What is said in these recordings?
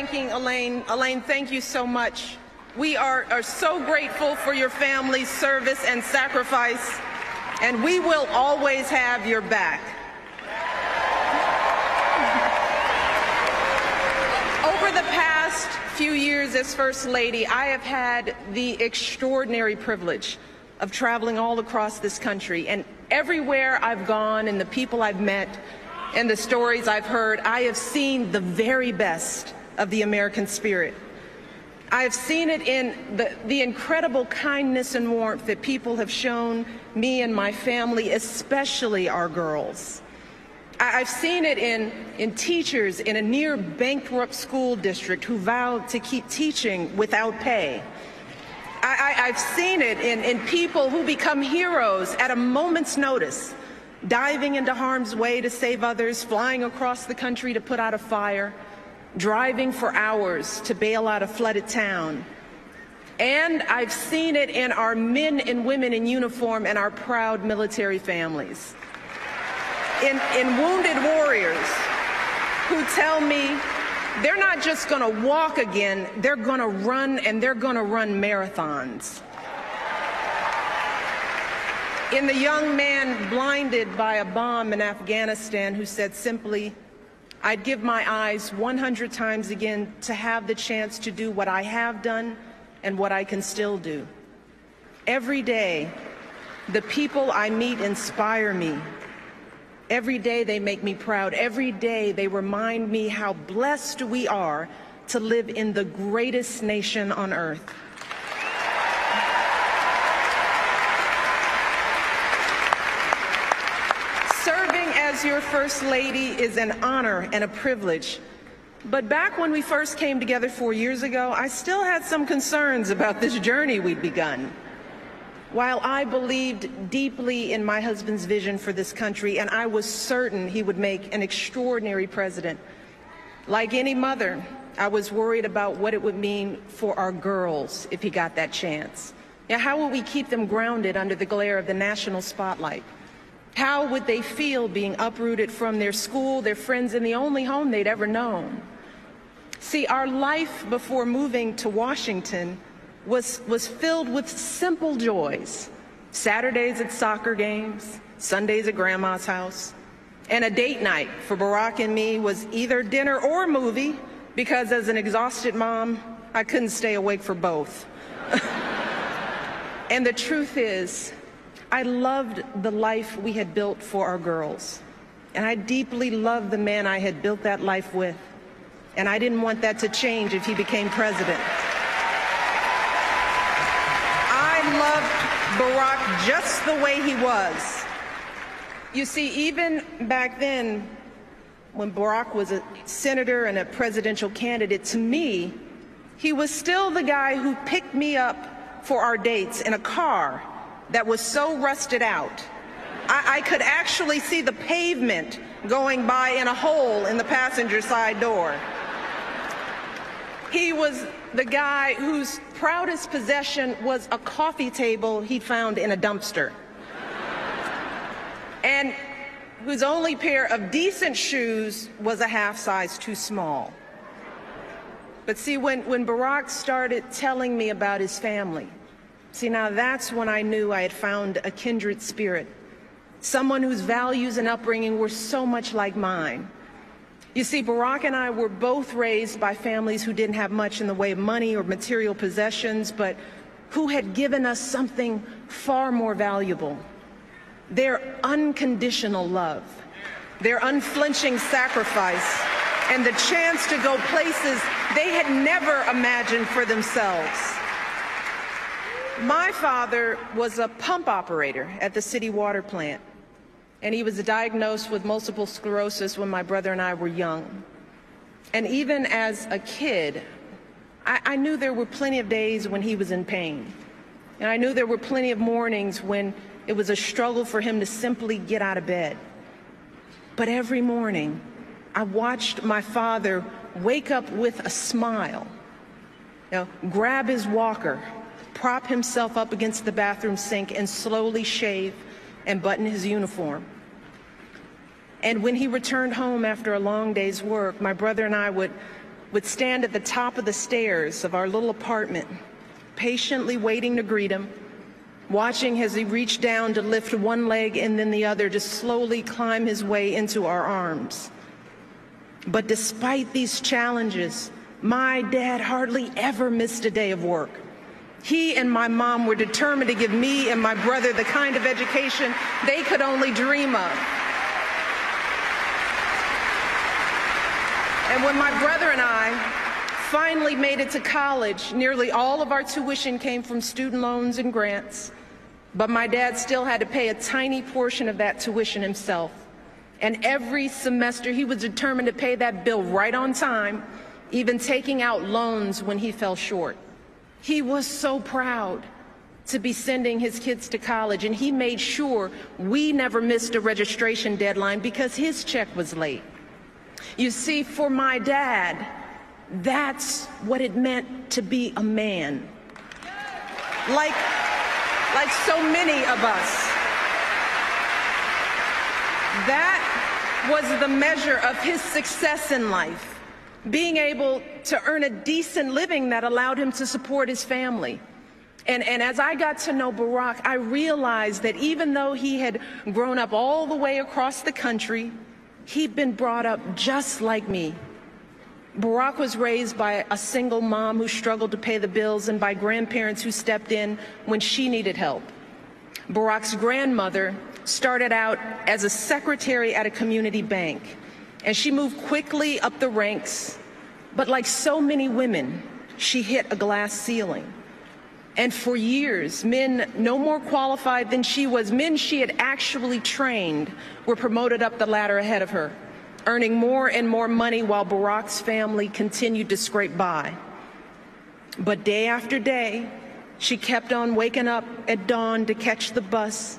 thanking Elaine. Elaine, thank you so much. We are so grateful for your family's service and sacrifice, and we will always have your back. Over the past few years as First Lady, I have had the extraordinary privilege of traveling all across this country, and everywhere I've gone and the people I've met and the stories I've heard, I have seen the very best of the American spirit. I have seen it in the incredible kindness and warmth that people have shown me and my family, especially our girls. I've seen it in teachers in a near bankrupt school district who vowed to keep teaching without pay. I've seen it in people who become heroes at a moment's notice, diving into harm's way to save others, flying across the country to put out a fire, driving for hours to bail out a flooded town. And I've seen it in our men and women in uniform and our proud military families. In wounded warriors who tell me they're not just going to walk again, they're going to run, and they're going to run marathons. In the young man blinded by a bomb in Afghanistan who said simply, "I'd give my eyes 100 times again to have the chance to do what I have done and what I can still do." Every day, the people I meet inspire me. Every day they make me proud. Every day they remind me how blessed we are to live in the greatest nation on earth. Serving as your First Lady is an honor and a privilege. But back when we first came together 4 years ago, I still had some concerns about this journey we'd begun. While I believed deeply in my husband's vision for this country, and I was certain he would make an extraordinary president, like any mother, I was worried about what it would mean for our girls if he got that chance. Now, how would we keep them grounded under the glare of the national spotlight? How would they feel being uprooted from their school, their friends, and the only home they'd ever known? See, our life before moving to Washington was filled with simple joys. Saturdays at soccer games, Sundays at Grandma's house, and a date night for Barack and me was either dinner or movie, because as an exhausted mom, I couldn't stay awake for both. And the truth is, I loved the life we had built for our girls, and I deeply loved the man I had built that life with, and I didn't want that to change if he became president. Loved Barack just the way he was. You see, even back then, when Barack was a senator and a presidential candidate, to me, he was still the guy who picked me up for our dates in a car that was so rusted out, I could actually see the pavement going by in a hole in the passenger side door. He was the guy whose proudest possession was a coffee table he'd found in a dumpster, and whose only pair of decent shoes was a half size too small. But see, when Barack started telling me about his family, see, now that's when I knew I had found a kindred spirit, someone whose values and upbringing were so much like mine. You see, Barack and I were both raised by families who didn't have much in the way of money or material possessions, but who had given us something far more valuable: their unconditional love, their unflinching sacrifice, and the chance to go places they had never imagined for themselves. My father was a pump operator at the city water plant, and he was diagnosed with multiple sclerosis when my brother and I were young. And even as a kid, I knew there were plenty of days when he was in pain. And I knew there were plenty of mornings when it was a struggle for him to simply get out of bed. But every morning, I watched my father wake up with a smile, grab his walker, prop himself up against the bathroom sink, and slowly shave and button his uniform. And when he returned home after a long day's work, my brother and I would would stand at the top of the stairs of our little apartment, patiently waiting to greet him, watching as he reached down to lift one leg and then the other to slowly climb his way into our arms. But despite these challenges, my dad hardly ever missed a day of work. He and my mom were determined to give me and my brother the kind of education they could only dream of. And when my brother and I finally made it to college, nearly all of our tuition came from student loans and grants, but my dad still had to pay a tiny portion of that tuition himself. And every semester he was determined to pay that bill right on time, even taking out loans when he fell short. He was so proud to be sending his kids to college, and he made sure we never missed a registration deadline because his check was late. You see, for my dad, that's what it meant to be a man. Like so many of us. That was the measure of his success in life, being able to earn a decent living that allowed him to support his family. And as I got to know Barack, I realized that even though he had grown up all the way across the country, he'd been brought up just like me. Barack was raised by a single mom who struggled to pay the bills and by grandparents who stepped in when she needed help. Barack's grandmother started out as a secretary at a community bank, and she moved quickly up the ranks, but like so many women, she hit a glass ceiling. And for years, men no more qualified than she was, men she had actually trained, were promoted up the ladder ahead of her, earning more and more money while Barack's family continued to scrape by. But day after day, she kept on waking up at dawn to catch the bus,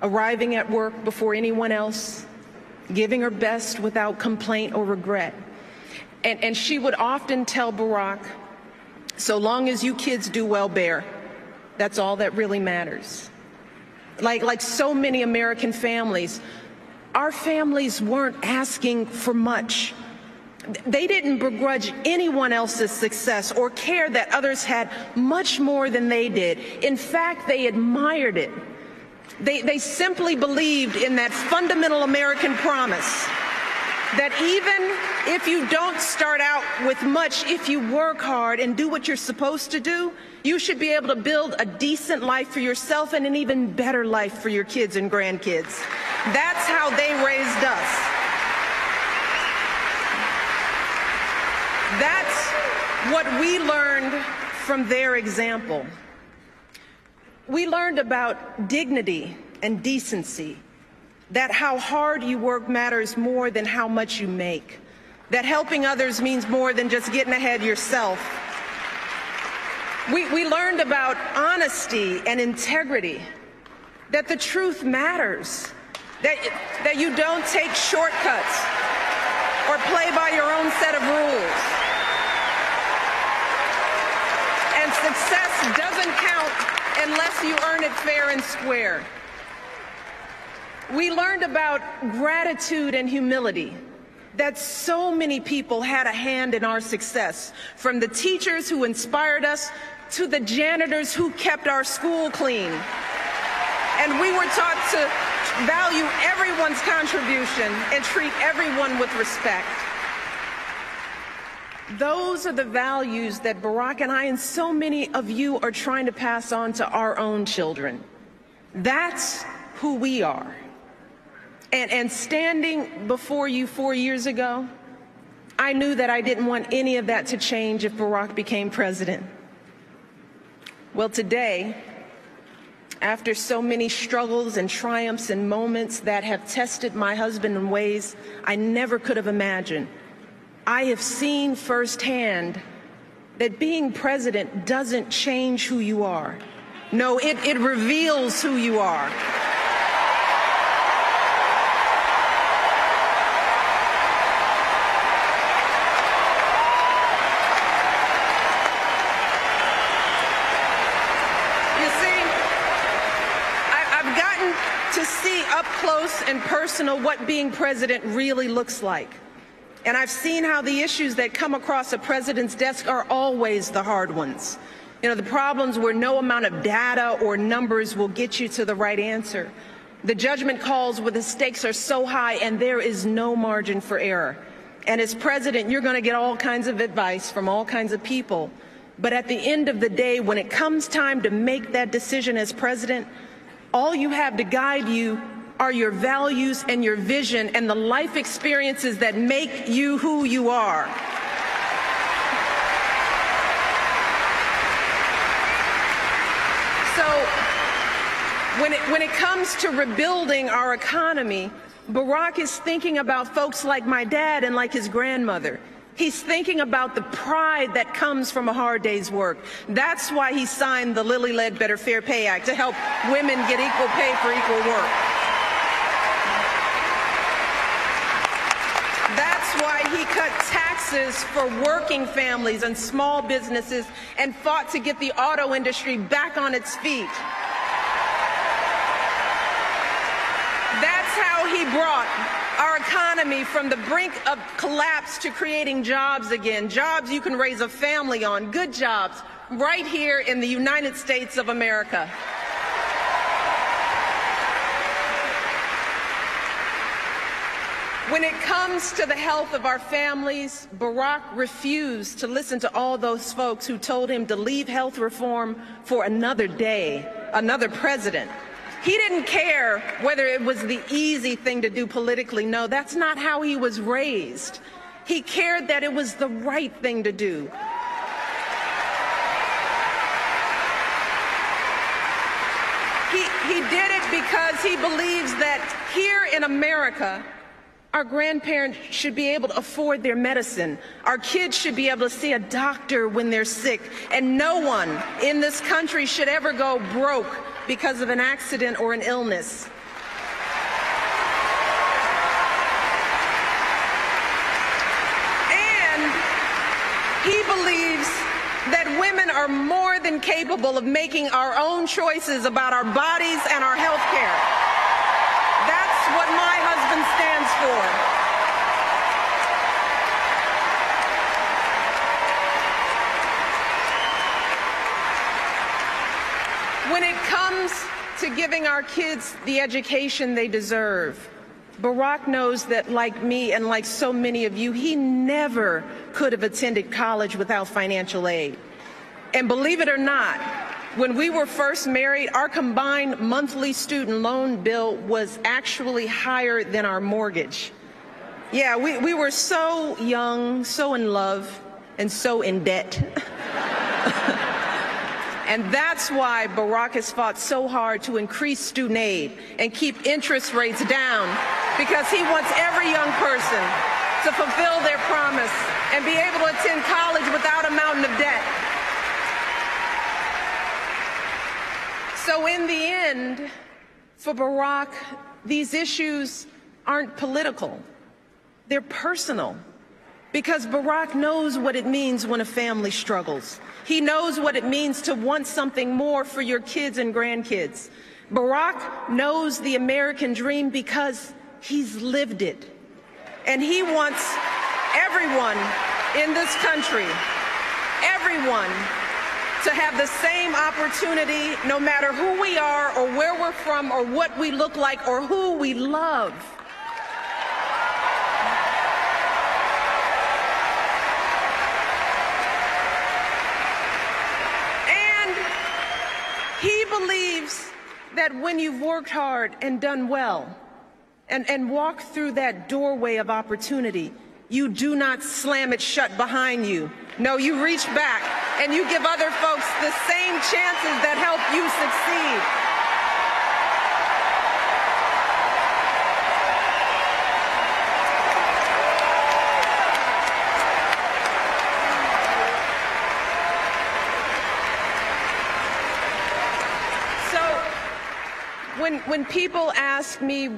arriving at work before anyone else, giving her best without complaint or regret. And she would often tell Barack, so long as you kids do well, Bear, that's all that really matters. Like so many American families, our families weren't asking for much. They didn't begrudge anyone else's success or care that others had much more than they did. In fact, they admired it. They simply believed in that fundamental American promise that even if you don't start out with much, if you work hard and do what you're supposed to do, you should be able to build a decent life for yourself and an even better life for your kids and grandkids. That's how they raised us. That's what we learned from their example. We learned about dignity and decency, that how hard you work matters more than how much you make, that helping others means more than just getting ahead yourself. We learned about honesty and integrity, that the truth matters, that you don't take shortcuts or play by your own set of rules. And success doesn't count unless you earn it fair and square. We learned about gratitude and humility, that so many people had a hand in our success, from the teachers who inspired us to the janitors who kept our school clean. And we were taught to value everyone's contribution and treat everyone with respect. Those are the values that Barack and I and so many of you are trying to pass on to our own children. That's who we are. And standing before you 4 years ago, I knew that I didn't want any of that to change if Barack became president. Well, today, after so many struggles and triumphs and moments that have tested my husband in ways I never could have imagined, I have seen firsthand that being president doesn't change who you are. No, it reveals who you are. To see up close and personal what being president really looks like. And I've seen how the issues that come across a president's desk are always the hard ones. You know, the problems where no amount of data or numbers will get you to the right answer. The judgment calls where the stakes are so high and there is no margin for error. And as president, you're going to get all kinds of advice from all kinds of people. But at the end of the day, when it comes time to make that decision as president, all you have to guide you are your values and your vision and the life experiences that make you who you are. So when it comes to rebuilding our economy, Barack is thinking about folks like my dad and like his grandmother. He's thinking about the pride that comes from a hard day's work. That's why he signed the Lilly Ledbetter Fair Pay Act, to help women get equal pay for equal work. That's why he cut taxes for working families and small businesses and fought to get the auto industry back on its feet. That's how he brought our economy from the brink of collapse to creating jobs again, jobs you can raise a family on, good jobs, right here in the United States of America. When it comes to the health of our families, Barack refused to listen to all those folks who told him to leave health reform for another day, another president. He didn't care whether it was the easy thing to do politically. No, that's not how he was raised. He cared that it was the right thing to do. He did it because he believes that here in America, our grandparents should be able to afford their medicine. Our kids should be able to see a doctor when they're sick. And no one in this country should ever go broke because of an accident or an illness. And he believes that women are more than capable of making our own choices about our bodies and our health care. That's what my husband stands for. When it comes to giving our kids the education they deserve, Barack knows that, like me and like so many of you, he never could have attended college without financial aid. And believe it or not, when we were first married, our combined monthly student loan bill was actually higher than our mortgage. Yeah, we were so young, so in love, and so in debt. And that's why Barack has fought so hard to increase student aid and keep interest rates down, because he wants every young person to fulfill their promise and be able to attend college without a mountain of debt. So in the end, for Barack, these issues aren't political. They're personal. Because Barack knows what it means when a family struggles. He knows what it means to want something more for your kids and grandkids. Barack knows the American dream because he's lived it. And he wants everyone in this country, everyone, to have the same opportunity, no matter who we are or where we're from or what we look like or who we love. He believes that when you've worked hard and done well and walked through that doorway of opportunity, you do not slam it shut behind you. No, you reach back and you give other folks the same chances that help you succeed. When people ask me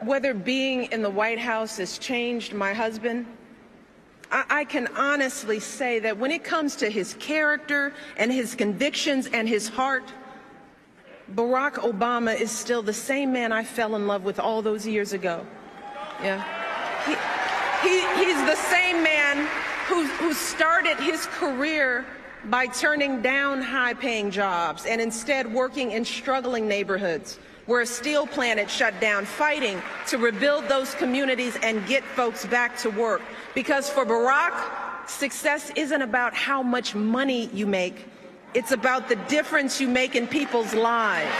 whether being in the White House has changed my husband, I can honestly say that when it comes to his character and his convictions and his heart, Barack Obama is still the same man I fell in love with all those years ago. Yeah. He's the same man who started his career by turning down high-paying jobs and instead working in struggling neighborhoods where a steel plant had shut down, fighting to rebuild those communities and get folks back to work. Because for Barack, success isn't about how much money you make, it's about the difference you make in people's lives.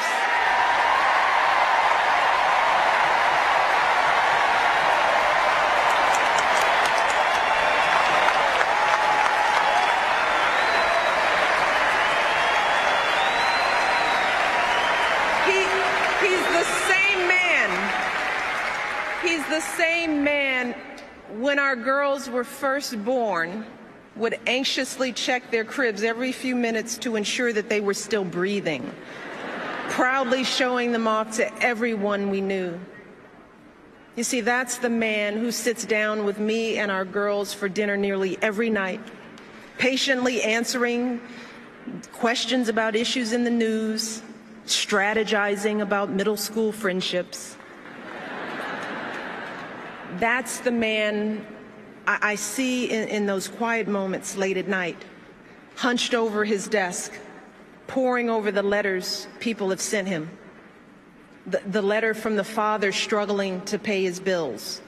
He's the same man when our girls were first born would anxiously check their cribs every few minutes to ensure that they were still breathing, proudly showing them off to everyone we knew. You see, that's the man who sits down with me and our girls for dinner nearly every night, patiently answering questions about issues in the news, strategizing about middle school friendships. That's the man I see in those quiet moments late at night, hunched over his desk, poring over the letters people have sent him. The letter from the father struggling to pay his bills,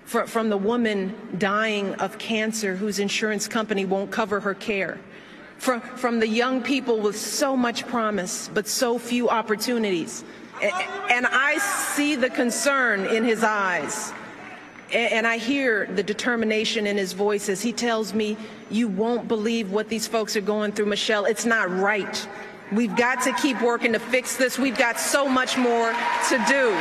from the woman dying of cancer whose insurance company won't cover her care, from the young people with so much promise but so few opportunities. And I see the concern in his eyes. And I hear the determination in his voice as he tells me, you won't believe what these folks are going through, Michelle. It's not right. We've got to keep working to fix this. We've got so much more to do.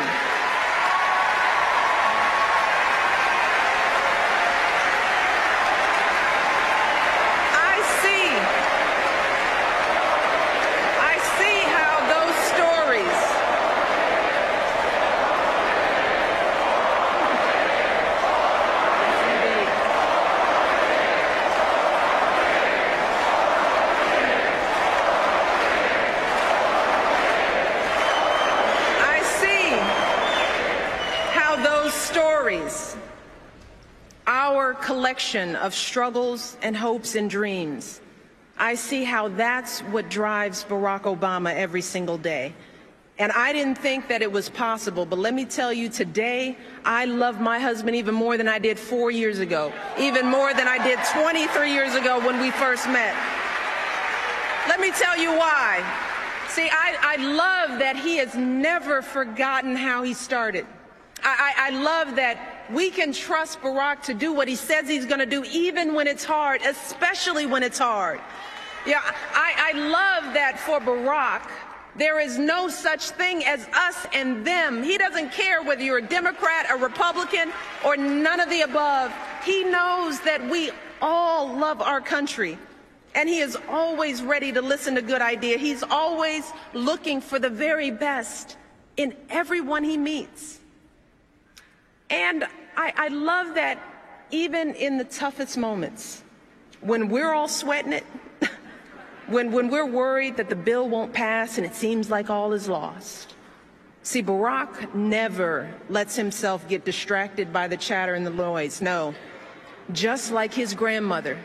Our collection of struggles and hopes and dreams. I see how that's what drives Barack Obama every single day. And I didn't think that it was possible, but let me tell you, today, I love my husband even more than I did 4 years ago, even more than I did 23 years ago when we first met. Let me tell you why. See, I love that he has never forgotten how he started. I love that we can trust Barack to do what he says he's going to do, even when it's hard, especially when it's hard. Yeah, I love that for Barack, there is no such thing as us and them. He doesn't care whether you're a Democrat, a Republican, or none of the above. He knows that we all love our country, and he is always ready to listen to good ideas. He's always looking for the very best in everyone he meets. And I love that even in the toughest moments, when we're all sweating it, when we're worried that the bill won't pass and it seems like all is lost. See, Barack never lets himself get distracted by the chatter and the noise. No, just like his grandmother,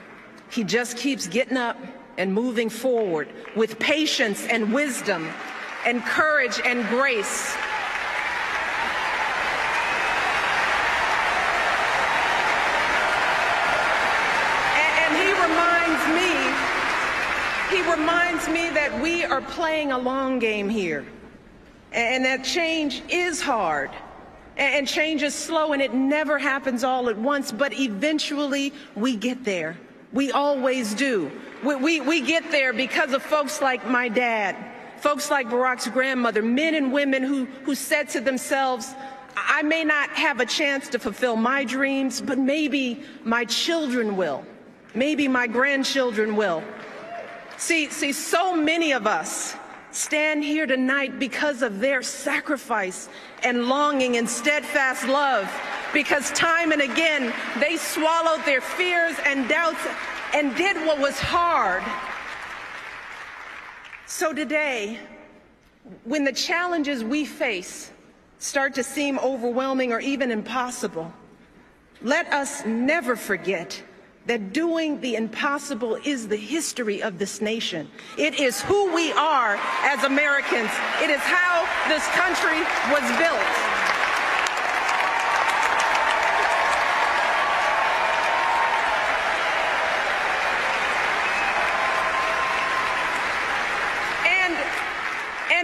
he just keeps getting up and moving forward with patience and wisdom and courage and grace. He reminds me that we are playing a long game here, and that change is hard, and change is slow, and it never happens all at once, but eventually we get there. We always do. We get there because of folks like my dad, folks like Barack's grandmother, men and women who said to themselves, I may not have a chance to fulfill my dreams, but maybe my children will. Maybe my grandchildren will. See, so many of us stand here tonight because of their sacrifice and longing and steadfast love, because time and again they swallowed their fears and doubts and did what was hard. So today, when the challenges we face start to seem overwhelming or even impossible, Let us never forget that doing the impossible is the history of this nation. It is who we are as Americans. It is how this country was built.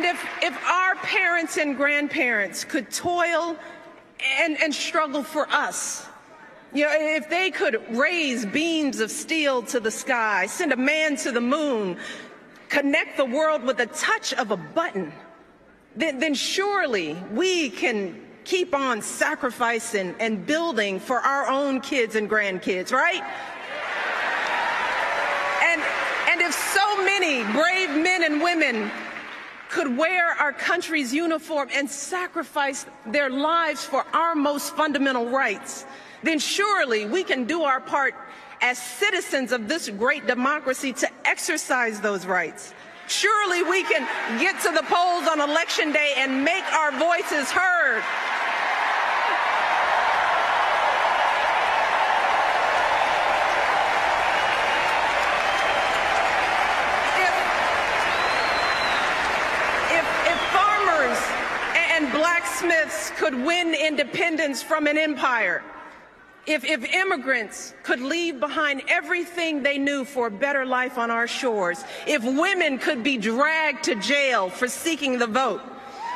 And if our parents and grandparents could toil and struggle for us, you know, if they could raise beams of steel to the sky, send a man to the moon, connect the world with a touch of a button, then surely we can keep on sacrificing and building for our own kids and grandkids, right? And if so many brave men and women could wear our country's uniform and sacrifice their lives for our most fundamental rights, then surely we can do our part as citizens of this great democracy to exercise those rights. Surely we can get to the polls on Election Day and make our voices heard. Blacksmiths could win independence from an empire, if immigrants could leave behind everything they knew for a better life on our shores, if women could be dragged to jail for seeking the vote,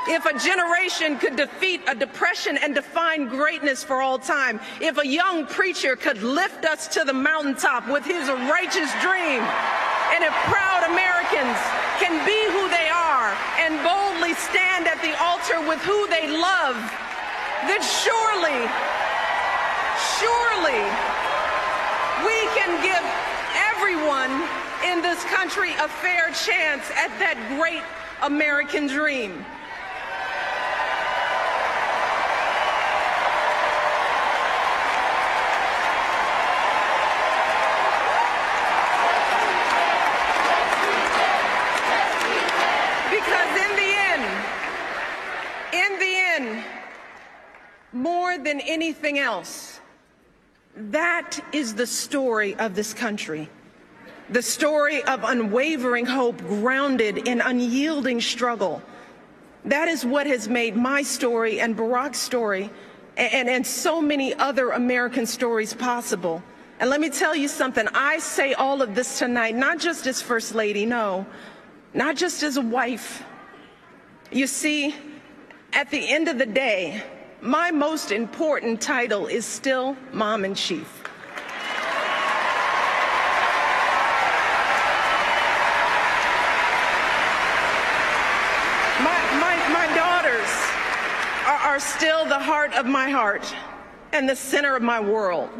if a generation could defeat a depression and define greatness for all time, if a young preacher could lift us to the mountaintop with his righteous dream, and if proud Americans can be who they are and boldly stand at the altar with who they love, then surely we can give everyone in this country a fair chance at that great American dream. More than anything else, that is the story of this country. The story of unwavering hope grounded in unyielding struggle. That is what has made my story and Barack's story and so many other American stories possible. And let me tell you something, I say all of this tonight, not just as First Lady, no, not just as a wife. You see, at the end of the day, my most important title is still Mom in Chief. My daughters are still the heart of my heart and the center of my world.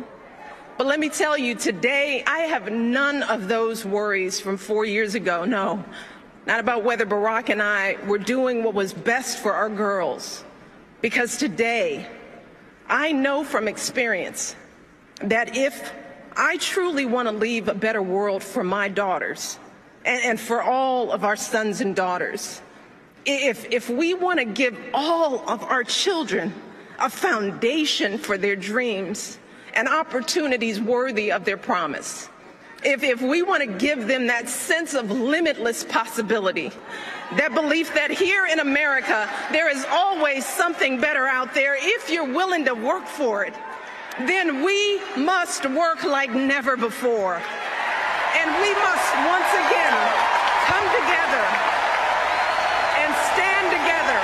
But let me tell you, today I have none of those worries from 4 years ago, no. Not about whether Barack and I were doing what was best for our girls. Because today, I know from experience that if I truly want to leave a better world for my daughters and for all of our sons and daughters, if we want to give all of our children a foundation for their dreams and opportunities worthy of their promise, if we want to give them that sense of limitless possibility, that belief that here in America there is always something better out there if you're willing to work for it, then we must work like never before. And we must once again come together and stand together